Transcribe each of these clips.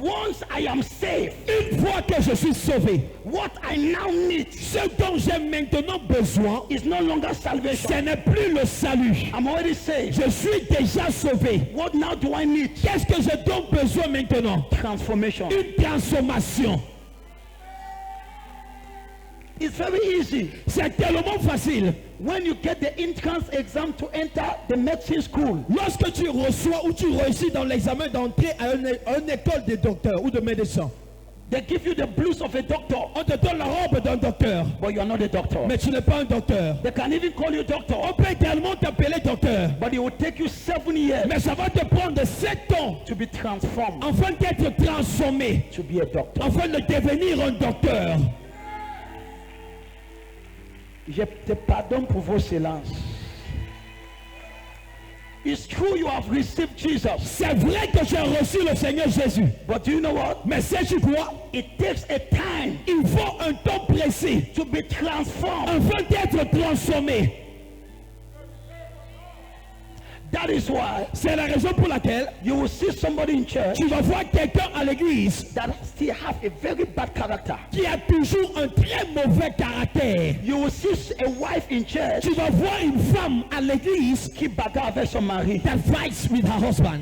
Once I am saved, Une fois que je suis sauvé, what I now need ce dont j'ai maintenant besoin, is no longer salvation. ce n'est plus le salut. I'm already saved. Je suis déjà sauvé. What now do I need? Qu'est-ce que j'ai donc besoin maintenant? Transformation. Une transformation. It's very easy. C'est tellement facile. When you get the entrance exam to enter the medicine school, Lorsque tu reçois ou tu réussis dans l'examen d'entrée à une école de docteur ou de médecin, they give you the blues of a doctor, on te donne la robe d'un docteur, but you are not a doctor. mais tu n'es pas un docteur. They can even call you doctor, On peut également t'appeler docteur, but it will take you 7 years mais ça va te prendre 7 ans to be transformed afin d'être transformé, to be a doctor. afin de devenir un docteur. Je te pardonne pour vos silences. It's true you have received Jesus, C'est vrai que j'ai reçu le Seigneur Jésus, but do you know what? mais sais-tu quoi? It takes a time Il faut un temps précis to be transformed. afin d'être transformé. That is why C'est la raison pour laquelle you will see somebody in church tu vas voir quelqu'un à l'église that still have a very bad character. qui a toujours un très mauvais caractère. You will see a wife in church Tu vas voir une femme à l'église qui bagarre avec son mari. that fights with her husband.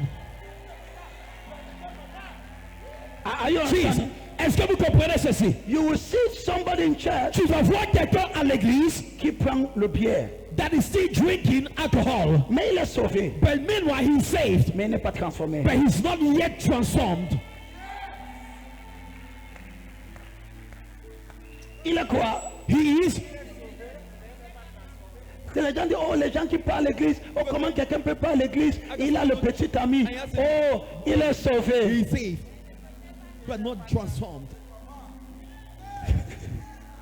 Are you Jeez. understanding? Est-ce que vous comprenez ceci? You will see somebody in church Tu vas voir quelqu'un à l'église qui prend le bière. that is still drinking alcohol, Mais il est sauvé. but meanwhile he's saved, Mais il n'est pas transformé. but he's not yet transformed. Il est quoi? He is. Que les gens disent, oh, les gens qui parlent à l'église, oh, comment quelqu'un peut pas à l'église? Il a le petit ami. Oh, il est sauvé. He's saved, but not transformed.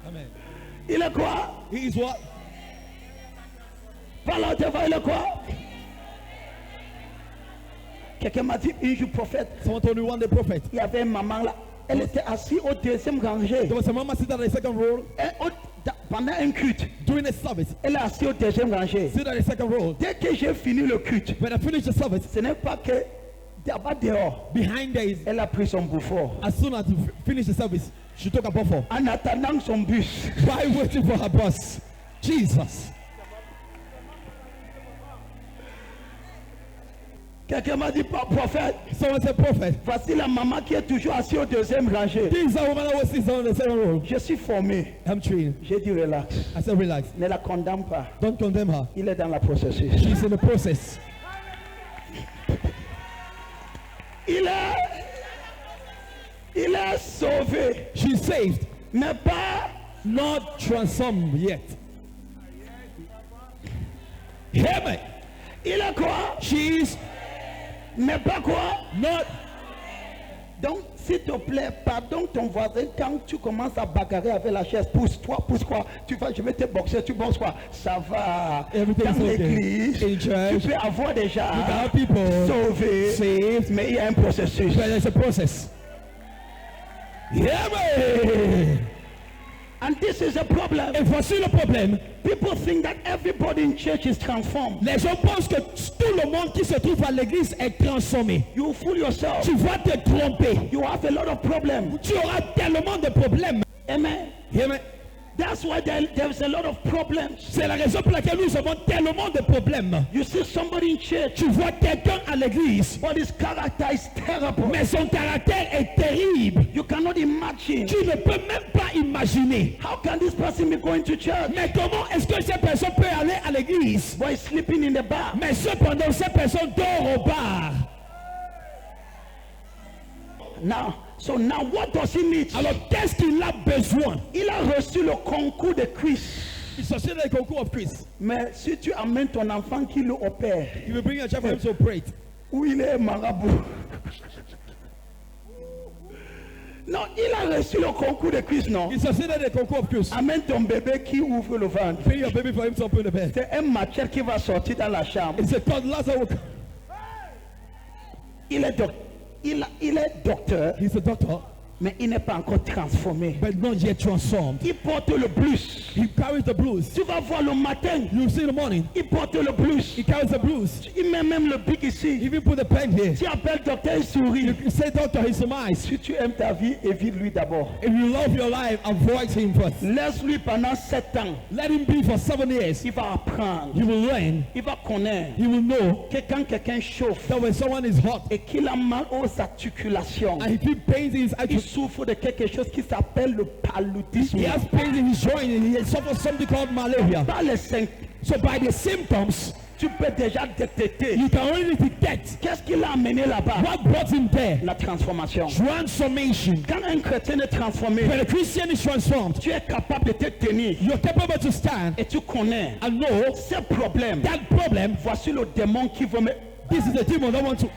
Amen. Il est quoi? He is what? Parle devant, il est quoi? Quelqu'un m'a dit, un jour prophète, Someone told me one day, prophet. il y avait une maman là. Elle était assise au deuxième rangée. There was a mama sitting at the second row Pendant un culte, during the service. elle est assise au deuxième rangée. Sitting at the second row. Dès que j'ai fini le culte, When I finished the service, ce n'est pas que d'abord dehors, behind there is, elle a pris son bouffon. as soon as we finished the service, she took a buffer. En attendant son bus, While waiting for her bus. Jesus. quelqu'un m'a dit, pas prophète, Someone said, prophet, voici la maman qui est toujours assise au deuxième rangée. this is a woman that was sitting on the second row. Je suis formé. I'm trained. J'ai dit relax. I said, relax. Ne la condamne pas. Don't condemn her. Il est dans la processus. She's in the process. Il est sauvé, She's saved, mais pas. not transformed yet. Hear me. Il est quoi? She's Mais pas quoi? not. Donc, s'il te plaît, pardonne ton voisin quand tu commences à bagarrer avec la chaise. Pousse-toi, pousse quoi? Tu vas, je vais te boxer, tu boxes quoi? Ça va. Everything Dans is okay. l'église, In church, tu peux avoir déjà you can have people sauvé, saved, mais il y a un processus. but there's a process. Hear me. And this is a problem. Et voici le problème. People think that everybody in church is transformed. Les gens pensent que tout le monde qui se trouve à l'église est transformé. You fool yourself. Tu vas te tromper. You have a lot of problems. Tu auras tellement de problèmes. Amen. Hear me? That's why there's a lot of problems. C'est la raison pour laquelle nous avons tellement de problèmes. You see somebody in church, Tu vois quelqu'un à l'église, but his character is terrible. mais son caractère est terrible. You cannot imagine. Tu ne peux même pas imaginer. How can this person be going to church, Mais comment est-ce que cette personne peut aller à l'église, but he's sleeping in the bar? mais cependant cette personne dort au bar? Now what does he need? Alors qu'est-ce qu'il a besoin? Il a reçu le concours de Christ. Il s'agit d'un concours of Christ. Mais si tu amènes ton enfant qui le opère, You will bring your child for him to operate. où il est marabout. Non, il a reçu le concours de Christ, non? Il s'agit d'un concours of Christ. Amène ton bébé qui ouvre le ventre. Bring your baby for him to open the bed. C'est un matière qui va sortir dans la chambre. It's a toddler will come. Il est docteur. He's a doctor. mais il n'est pas encore transformé. but not yet transformed. Il porte le blues. He carries the blues. Tu vas voir le matin, You see in the morning, il porte le blues. he carries the blues. Il met même le bic ici. Even put the pen here. Tu appelles docteur, il sourit. You say, doctor, he smiles. Si tu aimes ta vie, évite-lui d'abord. If you love your life, avoid him first. Laisse-lui pendant 7 ans. Let him be for 7 years. Il va apprendre. He will learn. Il va connaître He will know que quand quelqu'un chauffe that when someone is hot et qu'il a mal aux articulations, and he feels pains in his il ankle, souffre de quelque chose qui s'appelle le paludisme. he has pains in his joint, and he suffers something called malaria. Par les symptômes, So by the symptoms, tu peux déjà détecter. you can already detect Qu'est-ce qui l'a amené là-bas? what brought him there. La transformation. Transformation. Quand un chrétien est transformé, When a Christian is transformed, tu es capable de te tenir you're capable to stand et tu connais and know ces problèmes. that problem. Voici le démon qui veut me... This is the demon that wants to.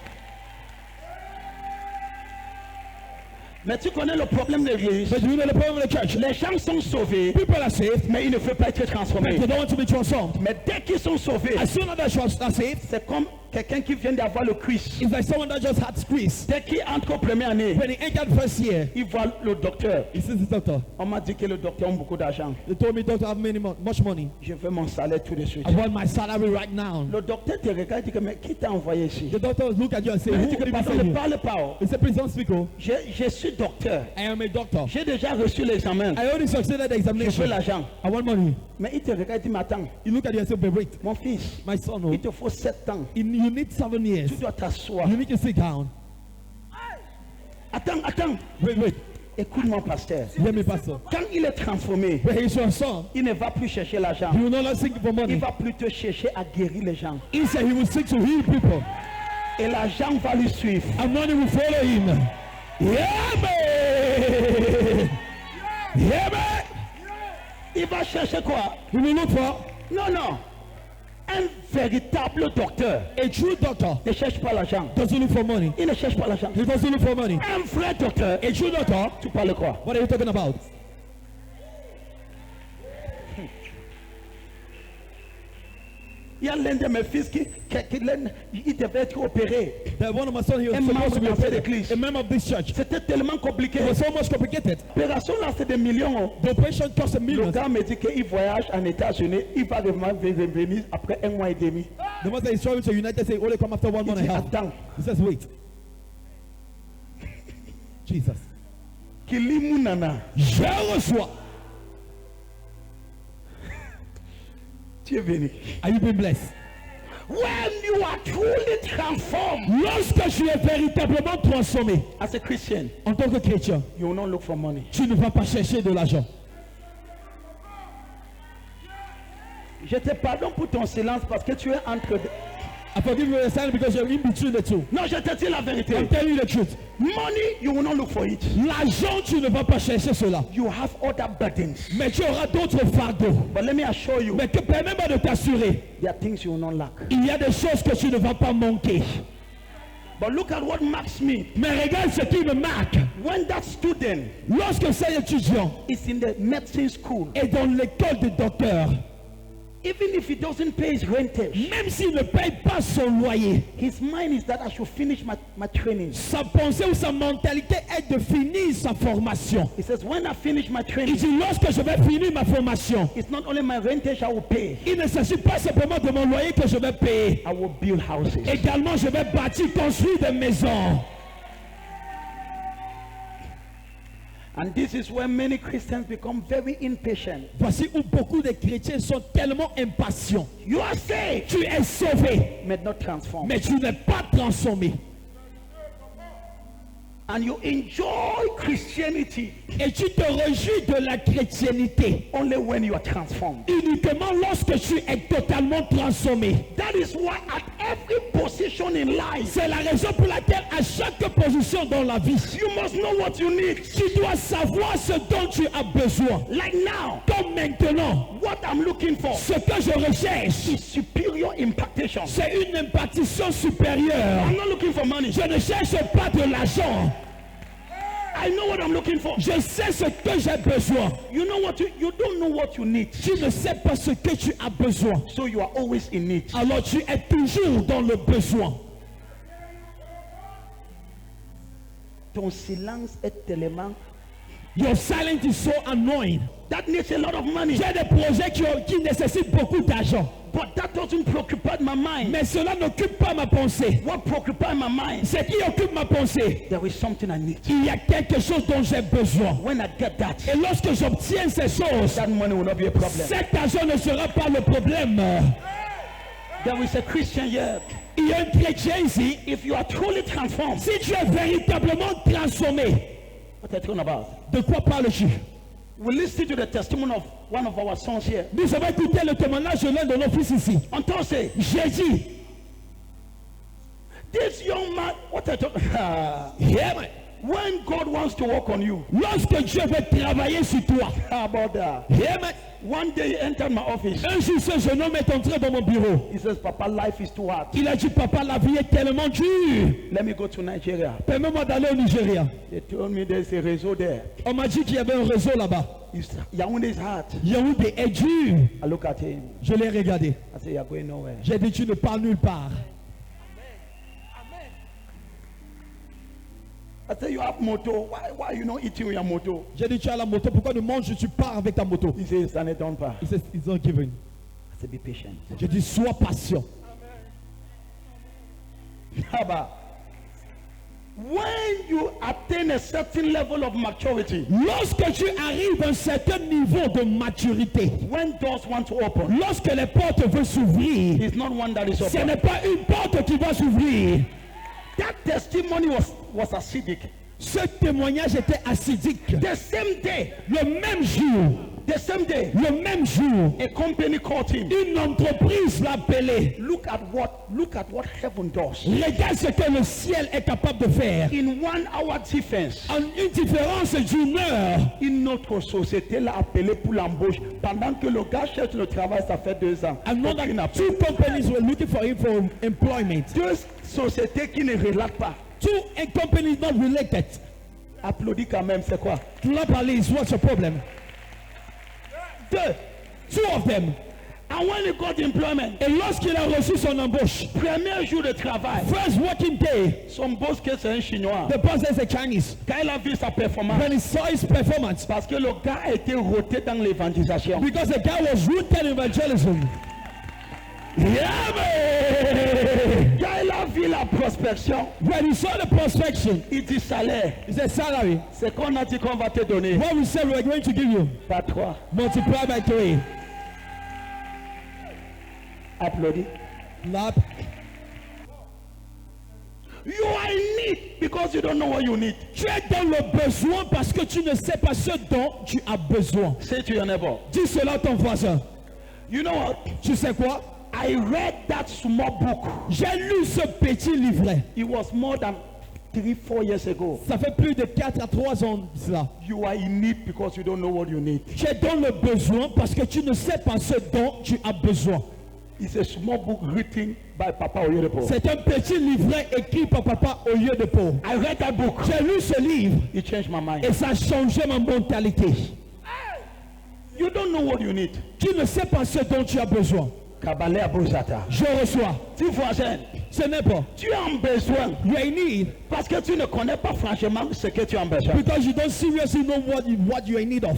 Mais tu connais le problème de l'église. But you know the problem of the church. Les gens sont sauvés, People are saved, mais ils ne veulent pas être but transformés. they don't want to be transformed. Mais dès qu'ils sont sauvés, As soon as they are saved, c'est comme quelqu'un qui vient d'avoir le Christ. it's like someone that just had squeeze. Dès qu'il entre au première année, When he entered first year, il voit le docteur. he says, doctor, On m'a dit que le docteur a beaucoup d'argent. they told me, doctor, I have much money. Je veux mon salaire tout de suite. I want my salary right now. Le docteur te regarde et dit que mais qui t'a envoyé ici? The doctor look at you and say, Il who dit que did pardon, send ne you? parle pas. Oh. He said, please don't speak. Oh, Je suis docteur. I am a doctor. J'ai déjà reçu l'examen. I only succeeded the Je veux examination. l'argent. I want money. Mais il te regarde et dit, mais attends, You look at you and say, but wait, mon fils, my son, oh, il te faut 7 ans. you need 7 years. Tu dois t'asseoir. You need to sit down. Attends. Wait. Écoute-moi, pasteur. Hear me, pastor. Quand il est transformé, When he is your son, il ne va plus chercher l'argent. he will not seek for Il money. va plutôt chercher à guérir les gens. Instead, he will seek to heal people. Et l'argent va lui suivre. And money will follow him. Yeah, man. Yeah, man. Il va chercher quoi? He will look for Non. Un véritable docteur a true doctor. ne cherche pas l'argent. Doesn't look for money. Il ne cherche pas l'argent. He doesn't look for money. Un vrai docteur, A true doctor. tu parles quoi? What are you talking about? Il y a l'un de mes fils il devait être opéré. That one of my sons, he was Un supposed to be membre de cette a église. member of this church. C'était tellement compliqué. It was so much complicated. L'opération là, c'est des millions. Oh. The operation cost a Le million. gars me dit qu'il voyage en États-Unis, il va revenir après 1 mois et demi. The master is traveling to United States, only come after 1 Il month dit, and a half. attends, He says, wait. Jesus. Kilimu Nana, Je reçois. tu es venu. Are you being blessed? When you are truly transformed Lorsque tu es véritablement transformé as a Christian, en tant que chrétien, you will not look for money. tu ne vas pas chercher de l'argent. Je te pardonne pour ton silence parce que tu es entre... I forgive you for the silence because you're in between the two. Non, je te dis la vérité. I'm telling you the truth. Money, you will not look for it. L'argent, tu ne vas pas chercher cela. You have other burdens. Mais tu auras d'autres fardeaux. But let me assure you, Mais que permets-moi de t'assurer, there are things you will not lack. il y a des choses que tu ne vas pas manquer. But look at what marks me. Mais regarde ce qui me marque. When that student Lorsque cet étudiant is in the medicine school, est dans l'école de docteur, even if he doesn't pay his rentage, même s'il ne paye pas son loyer, his mind is that I should finish my training. sa pensée ou sa mentalité est de finir sa formation. He says, when I finish my Il training, dit, lorsque je vais finir ma formation, it's not only my rentage I will pay, il ne s'agit pas simplement de mon loyer que je vais payer. I will build houses. Également, je vais bâtir, construire des maisons. And this is where many Christians become very impatient. Voici où beaucoup de chrétiens sont tellement impatients. You are saved, Tu es sauvé, but not transformed. mais tu n'es pas transformé. And you enjoy Christianity Et tu te réjouis de la chrétienté only when you are transformed. uniquement lorsque tu es totalement transformé. That is why at every position in life, C'est la raison pour laquelle à chaque position dans la vie, you must know what you need. tu dois savoir ce dont tu as besoin. Like now, Comme maintenant, what I'm looking for ce que je recherche, is superior impartation. c'est une impartition supérieure. I'm not looking for money. Je ne cherche pas de l'argent. I know what I'm looking for. Je sais ce que j'ai besoin. You don't know what you need. Tu ne sais pas ce que tu as besoin. So you are always in need. Alors tu es toujours dans le besoin. Ton silence est tellement... Your silence is so annoying. That needs a lot of money. J'ai des projets qui nécessitent beaucoup d'argent. But that doesn't preoccupy my mind. Mais cela n'occupe pas ma pensée. What preoccupies my mind? Ce qui occupe ma pensée, There is something I need. il y a quelque chose dont j'ai besoin. When I get that, Et lorsque j'obtiens ces choses, that money will not be a problem. cet argent ne sera pas le problème. There is a Christian here. Il y a un chrétien ici. If you are truly transformed, Si tu es véritablement transformé, what are you talking about? de quoi parles-tu? We listen to the testimony of one of our sons here. Nous avons écouté le témoignage de l'un de nos fils ici. On Thursday, J'ai dit, this young man, what are you talking yeah, man. when God wants to work on you, Lorsque Dieu veut travailler sur toi, how about that? yeah, man. One day he entered my office. Un jour, ce jeune homme est entré dans mon bureau. He says, Papa, life is too hard. Il a dit, papa, la vie est tellement dure. Let me go to Nigeria. Permets-moi d'aller au Nigeria. They told me there's a réseau there. On m'a dit qu'il y avait un réseau là-bas. Yaoundé is hard. Yaoundé est dur. I look at him. Je l'ai regardé. I say, you're going nowhere. J'ai dit, tu ne pars nulle part. I say, you have moto. Why are you not eating with your moto? J'ai dit, tu as la moto, pourquoi ne manges-tu pas avec ta moto? He says, Sunday don't pass. Il says, it's not given. I say, be patient. J'ai dit, sois patient. Abba, when you attain a certain level of maturity, Lorsque tu arrives à un certain niveau de maturité, when doors want to open, lorsque les portes veulent s'ouvrir, it's not one that is ce open. n'est pas une porte qui va s'ouvrir. That testimony was acidic. Ce témoignage était acidique. The same day, Le même jour, the same day, le même jour, a company called him. une entreprise l'a appelé. Look at what heaven does. Regarde ce que le ciel est capable de faire. In 1 hour difference, En une différence d'une heure, une autre société l'a appelé pour l'embauche. Pendant que le gars cherche le travail, ça fait 2 ans. another Aucune appel. two companies were looking for him for employment. 2 sociétés qui ne relatent pas. Two companies not related. Applaudis quand même, c'est quoi? Clap at least, what's your problem? 2. Two of them. And when he got employment, Et lorsqu'il a reçu son embauche, premier jour de travail, first working day, son boss qui est un chinois, the boss is a Chinese. quand il a vu sa performance, When he saw his performance, parce que le gars a été roté dans l'évangélisation. because the guy was rooted in evangelism. Yeah, man. Quand il a vu la prospection, When he saw the prospection, il dit salaire. he said, salary. C'est qu'on a dit qu'on va te donner. What we said we were going to give you, Pas 3. multiply by 3. Applaudis. Clap. You are in need because you don't know what you need. Tu es dans le besoin parce que tu ne sais pas ce dont tu as besoin. Say to your neighbor, Dis cela à ton voisin. you know what? Tu sais quoi? I read that small book. J'ai lu ce petit livret. It was more than 3-4 years ago. Ça fait plus de 4 à 3 ans de cela. You are in need because you don't know what you need. Tu es dans le besoin parce que tu ne sais pas ce dont tu as besoin. It's a small book written by Papa Oyedepo. C'est un petit livret écrit par Papa au lieu de Paul. I read that book. J'ai lu ce livre It changed my mind. et ça a changé ma mentalité. You don't know what you need. Tu ne sais pas ce dont tu as besoin. Kabale Abozata. Je reçois. Tu voisin, Ce n'est pas. tu as un besoin You are in need parce que tu ne connais pas franchement ce que tu as besoin. because you don't seriously know what you are in need of.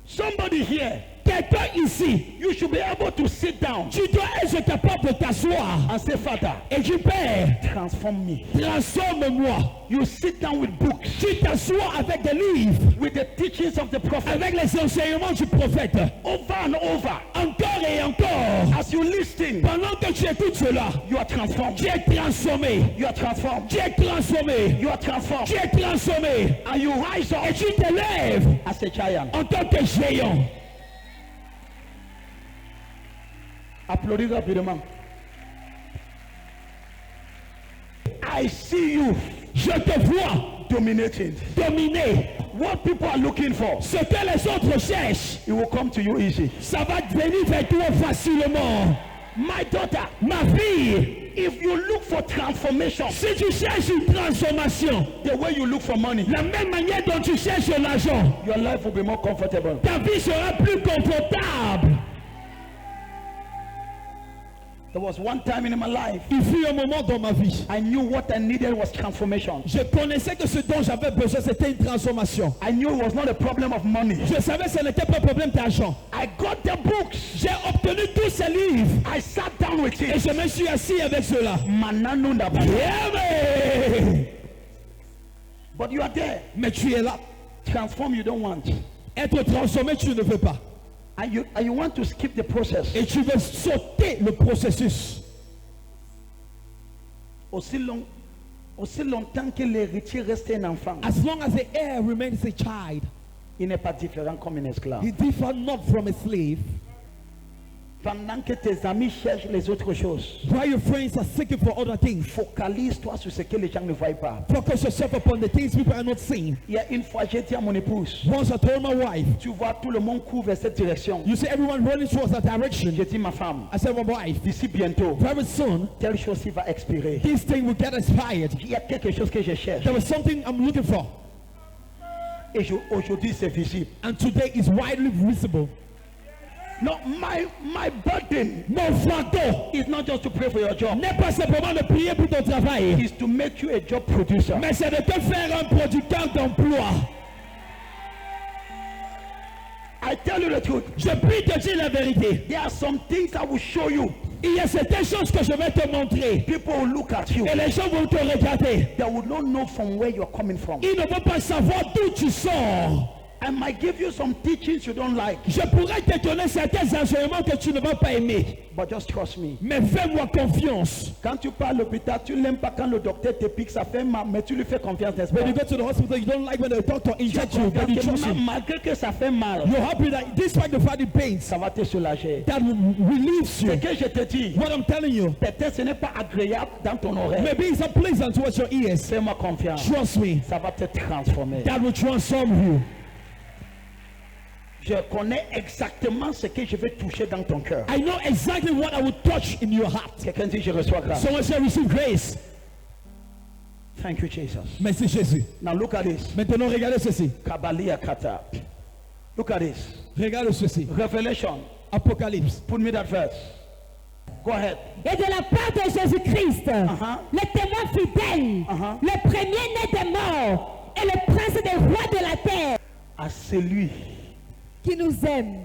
Somebody here, Quelqu'un ici, you should be able to sit down tu dois être capable de t'asseoir and say, Father, et tu Père, transform me. transforme-moi. You sit down with books, Tu t'assois avec des livres, with the teachings of the prophet, avec les enseignements du prophète, over and over. encore et encore. As you listen, Pendant que tu écoutes cela, you are transformed. tu es transformé. You are transformed. Tu es transformé. You are transformed. Tu es transformé. And you rise Et up tu te lèves as a giant. en tant que géant. Applaudis rapidement. I see you Je te vois dominating. dominer. What people are looking for, Ce que les autres cherchent, it will come to you easy. ça va venir vers toi facilement. My daughter, Ma fille, if you look for transformation, si tu cherches une transformation, the way you look for money, la même manière dont tu cherches l'argent, your life will be more comfortable. ta vie sera plus confortable. There was one time in my life, Il fut un moment dans ma vie. I knew what I needed was transformation. Je connaissais que ce dont j'avais besoin, c'était une transformation. I knew it was not a problem of money. Je savais que ce n'était pas un problème d'argent. I got the books. J'ai obtenu tous ces livres. I sat down with Et it. je me suis assis avec cela. Manano Ndaba. Amen. But you are there. Mais tu es là. Transform you don't want. Être transformé, tu ne veux pas. And you want to skip the process. Et tu veux sauter le processus. Aussi longtemps que l'héritier reste un enfant, As long as the heir remains a child, il n'est pas différent comme un esclave. he differs not from a slave. Pendant que tes amis cherchent les autres choses, While your friends are seeking for other things, focalise-toi sur ce que les gens ne voient pas. focus yourself upon the things people are not seeing. Il y a une fois, j'ai dit à mon épouse, Once I told my wife, tu vois tout le monde court vers cette direction. you see everyone running towards that direction. J'ai dit ma femme, I said, my wife, d'ici bientôt, very soon, telle chose va expirer. this thing will get expired. Il y a quelque chose que je cherche. There was something I'm looking for, Et aujourd'hui, c'est visible. and today is widely visible. No, my burden Mon fardeau is not just to pray for your job. n'est pas simplement de prier pour ton travail, It's to make you a job producer. mais c'est de te faire un producteur d'emploi. I tell you the truth. Je puis te dire la vérité. There are some things I will show you. Il y a certaines choses que je vais te montrer. People will look at you. Et les gens vont te regarder. They will not know from where you are coming from. Ils ne vont pas savoir d'où tu sors. I might give you some teachings you don't like, Je pourrais te donner certains enseignements que tu ne vas pas aimer. but just trust me. Mais fais-moi confiance. Quand tu pars à l'hôpital, tu n'aimes pas quand le docteur te pique, ça fait mal, mais tu lui fais confiance, n'est-ce pas? When you go to the hospital, you don't like when the doctor Tu as injects you, but you confiance trust que him. malgré que ça fait mal, You're happy that despite the fact it pains, ça va te soulager. that relieves Ce you. que je te dis, What I'm telling you, peut-être ce n'est pas agréable dans ton oreille. maybe it's unpleasant towards your ears. Fais-moi confiance. Trust me, Ça va te transformer. that will transform you. Je connais exactement ce que je vais toucher dans ton cœur. I know exactly what I will touch in your heart. Quelqu'un dit, je reçois grâce. Someone say, receive grace. Thank you, Jesus. Merci Jésus. Now look at this. Maintenant, regardez ceci. Kabalia Kata. Look at this. Regardez ceci. Revelation. Apocalypse. Put me that verse. Go ahead. Et de la part de Jésus-Christ, le témoin fidèle, le premier-né des morts et le prince des rois de la terre, À celui. qui nous aime,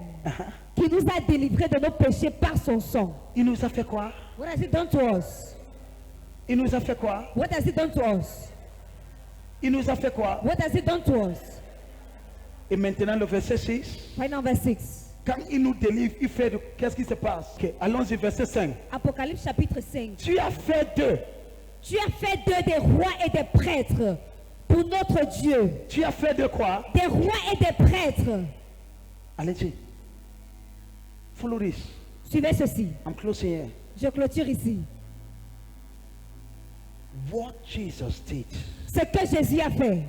qui nous a délivrés de nos péchés par son sang. Il nous a fait quoi? What has he done to us? Il nous a fait quoi? What has he done to us? Il nous a fait quoi? What has he done to us? Et maintenant le verset 6. Right now, verse 6. Quand il nous délivre, il fait qu'est-ce qui se passe? Ok, allons-y, verset 5. Apocalypse chapitre 5. Tu as fait d'eux. Tu as fait d'eux des rois et des prêtres pour notre Dieu. Tu as fait de quoi? Des rois et des prêtres. Allez-y. Follow this. Suivez ceci. I'm closing here. Je clôture ici. What Jesus did Ce que Jésus a fait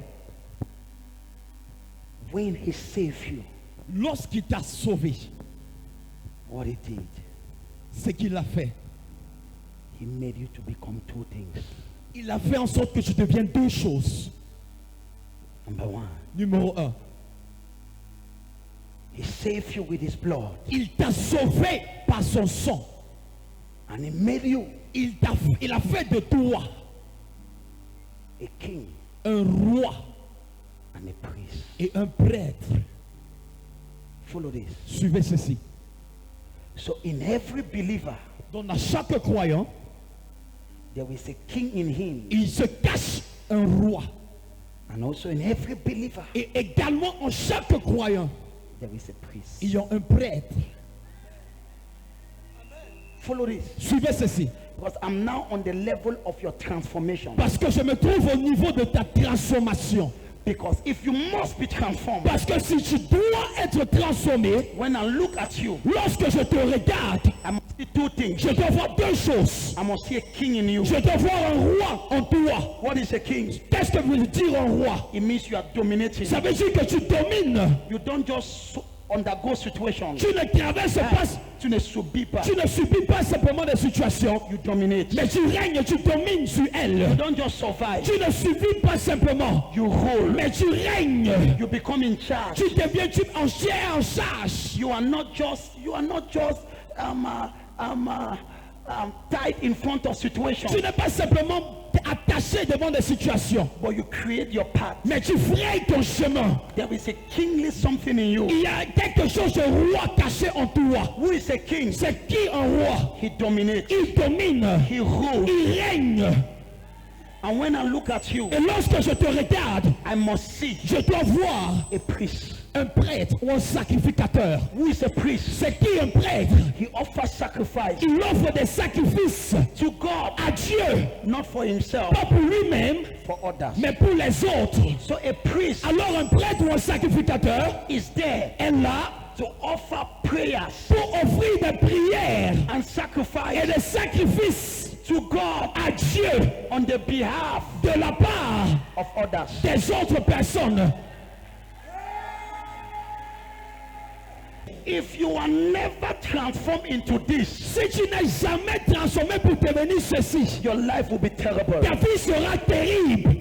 when he saved you. Lorsqu'il t'a sauvé, What he did. ce qu'il a fait, He made you to become two things. il a fait en sorte que tu deviennes deux choses. Number one, Numéro un, he saved you with his blood. il t'a sauvé par son sang. And he made you Il a fait de toi a king un roi and a priest. et un prêtre. Follow this. Suivez ceci. So in every believer, Donc à chaque croyant, there is a king in him. il se cache un roi. And also in every believer, Et également en chaque croyant, there is a priest. il y a un prêtre. Follow this. Suivez ceci. Because I'm now on the level of your transformation. Parce que je me trouve au niveau de ta transformation. Because if you must be transformed, Parce que si tu dois être transformé, when I look at you, lorsque je te regarde, I must see two things. je dois voir deux choses. I must see a king in you. Je dois voir un roi en toi. What is a king? Qu'est-ce que veut dire un roi? It means you are dominating. Ça veut dire que tu domines. You don't just undergo situations. Tu ne traverses pas, Tu ne subis pas. tu ne subis pas simplement des situations, You dominate. mais tu règnes, tu domines sur You elles. don't just survive. Tu ne subis pas simplement, You rule. mais tu règnes. You become in charge. Tu deviens en chair, en charge. You are not just tied in front of situations, Tu n'es pas simplement attaché devant des situations, but you create your path. mais tu frayes ton chemin. There is a kingly something in you. Il y a quelque chose de roi caché en toi. Who is a king? C'est qui un roi? He dominates. Il domine, He rules. il règne. And when I look at you, Et lorsque je te regarde, I must see je dois voir a priest. un prêtre ou un sacrificateur. Who is a priest? C'est qui un prêtre? He offers sacrifice Il offre des sacrifices to God, à Dieu, not for himself, pas pour lui-même, for others. mais pour les autres. So a priest Alors un prêtre ou un sacrificateur is there est là to offer prayers pour offrir des prières and et sacrifice des sacrifices to God à Dieu on the behalf de la part of others. des autres personnes. If you are never transformed into this, Si tu n'es jamais transformé pour devenir ceci, your life will be terrible. ta vie sera terrible.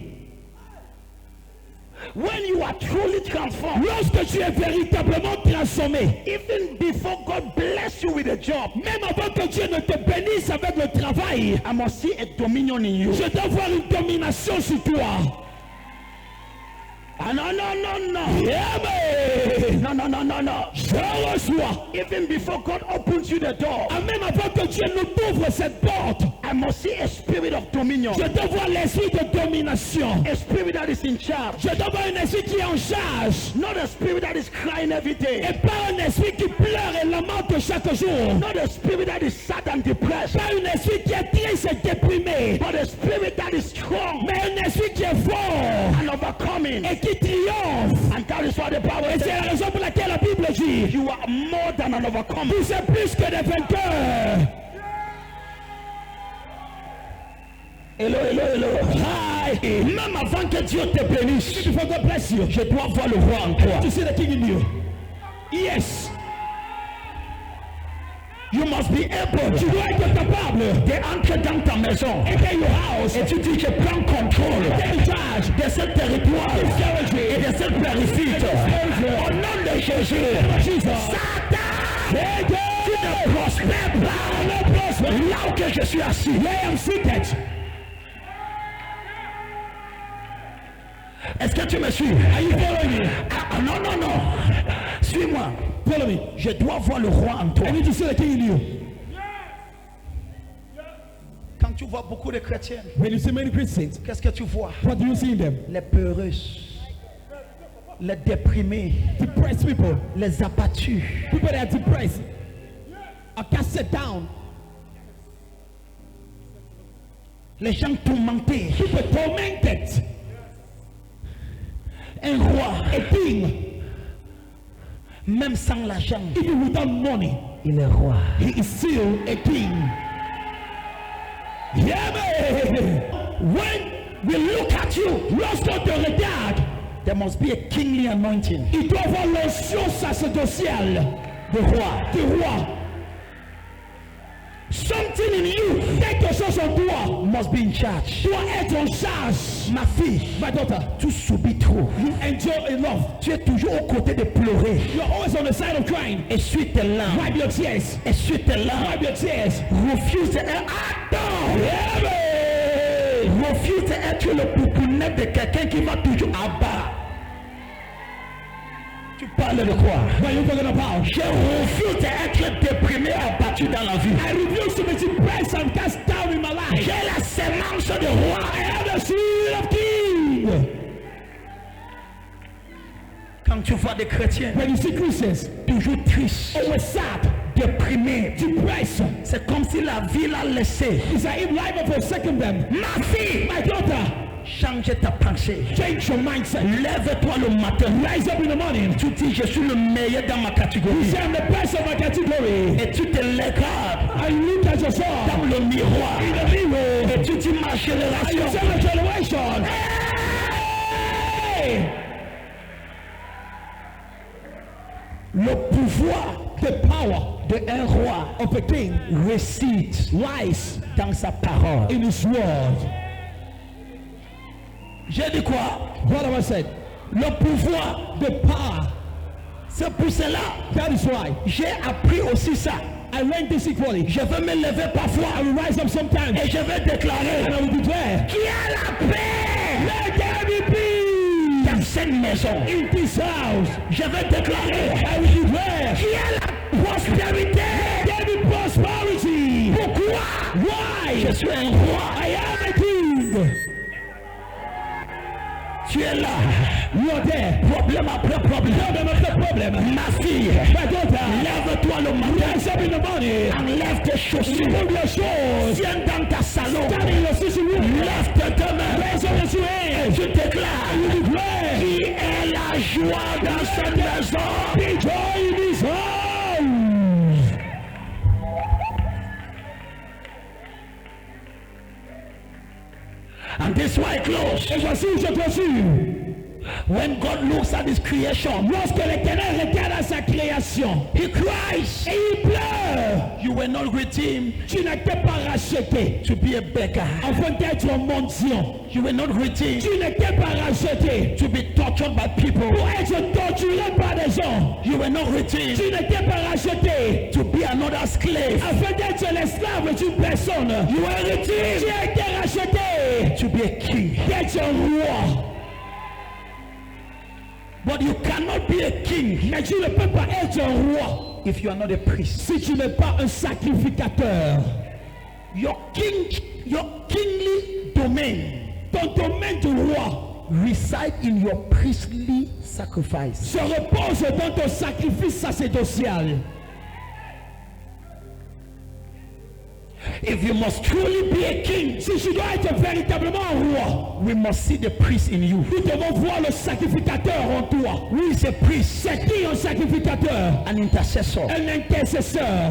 When you are truly transformed, Lorsque tu es véritablement transformé, even before God bless you with a job, même avant que Dieu ne te bénisse avec le travail, I must see a dominion in you. je dois voir une domination sur toi. Ah, no. Yeah, man. No. Je reçois. Even before God opens you the door, Ah, même avant que Dieu nous ouvre cette porte, I must see a spirit of dominion. je dois voir l'esprit de domination. A spirit that is in charge. Je dois voir un esprit qui est en charge. Not a spirit that is crying every Et day. pas un esprit qui pleure et lamente chaque jour. Not a spirit that is sad and depressed. Pas un esprit qui est triste et déprimé. But a spirit that is strong Mais un esprit qui est fort and overcoming. et qui triomphe. And that is what the Bible Et c'est says. la raison pour laquelle la Bible dit, You are more than an overcomer. vous êtes plus que des vainqueurs. Hello. Hi. Même avant que Dieu te bénisse, Before God bless you, je dois voir le roi en toi. to see the king in you. Yes. You must be able Tu dois être capable d'entrer dans ta maison enter your house et tu dis je prends contrôle take charge de ce territoire et de cette périphérique. Au nom de Jésus, Jesus. Satan, tu ne prospères pas là où que je suis assis. I am seated. Est-ce que tu me suis? Are you following me? Ah, non. Suis-moi. Follow me. Je dois voir le roi en toi. I need to see the king in you. Quand tu vois beaucoup de chrétiens, When you see many Christians, qu'est-ce que tu vois? what do you see in them? Les peureuses, les déprimés, Depressed people. les abattus, People that are depressed. Are casted down. les gens tourmentés. People tormented. Un roi, A king, même sans l'argent, even without money, il est roi. he is still a king. Yeah, man. When we look at you, Lorsqu'on te regarde, there must be a kingly anointing. il doit avoir l'onction sacerdotale The roi. du roi. Something in you Quelque chose en toi must be in charge. doit être en charge. Ma fille, My daughter, tu subis trop. you endure in love. Tu es toujours aux côtés de pleurer. You're always on the side of crying. Essuie tes larmes. Wipe your tears. Essuie tes larmes. Wipe your tears. Refuse d'être Refuse d'être le poupounet de quelqu'un qui va toujours à bas. Tu parles de quoi? What are you talking about? Je refuse d'être déprimé, abattu dans la vie. I refuse to be depressed and cast down in my life. J'ai la sémence de roi. I have the seed of king. Quand tu vois des chrétiens When you see Christians toujours tristes, always sad, déprimés, depressed, c'est comme si la vie l'a laissé. it's like if life have forsaken them. Ma fille, My daughter, change ta pensée. change your mindset. Lève-toi le matin. Rise up in the morning. Tu dis, je suis le meilleur dans ma catégorie. Say I'm the best of my category. Et tu te regardes And you look at yourself dans le miroir. in the mirror. Et tu dis, ma And you génération. say the generation. Hey! Le pouvoir The power d'un roi of a king réside lies dans sa parole. in his word. J'ai dit quoi? What have I said? Le pouvoir. The power. C'est pour cela That is why j'ai appris aussi ça. I went this equally. Je veux me lever parfois I will rise up sometimes. et je vais déclarer And I will declare. qu'il y a la paix Let there be peace dans cette maison. in this house. Je vais déclarer I will declare. qu'il y a la prospérité. There be prosperity. Pourquoi? Why? Je suis un roi. I am a king. Tu es là. You are there. Problème après problème. Problem after problem. Ma fille, My daughter, lève-toi le matin. rise up in the morning. Enlève tes chaussures. Remove your shoes. Viens dans ta salon. Stand in your sitting room. Lève tes deux mains. Raise up your two hands. Je déclare You declare. qui est la joie dans cette maison. Be joy in this house. And this is why I close. Et voici où je clôture. When God looks at his creation, Lorsque l'Éternel regarde à sa création, he cries. et il pleure, You were not redeemed tu n'étais pas racheté to be a beggar. afin d'être un mendiant. You were not redeemed Tu n'étais pas racheté to be tortured by people. pour être torturé par des gens. You were not redeemed Tu n'étais pas racheté to be another slave. afin d'être l'esclave d'une personne. You were Tu redeemed as été racheté to be a king. d'être un roi. But you cannot be a king Mais tu ne peux pas être un roi if you are not a priest. si tu n'es pas un sacrificateur. Your kingly domain Ton domaine de roi reside in your priestly sacrifice. se repose dans ton sacrifice sacerdotal. If you must truly be a king, Si tu dois être véritablement un roi, we must see the priest in you. nous devons voir le sacrificateur en toi. Who is a priest? C'est qui un sacrificateur? An intercessor. Un intercesseur.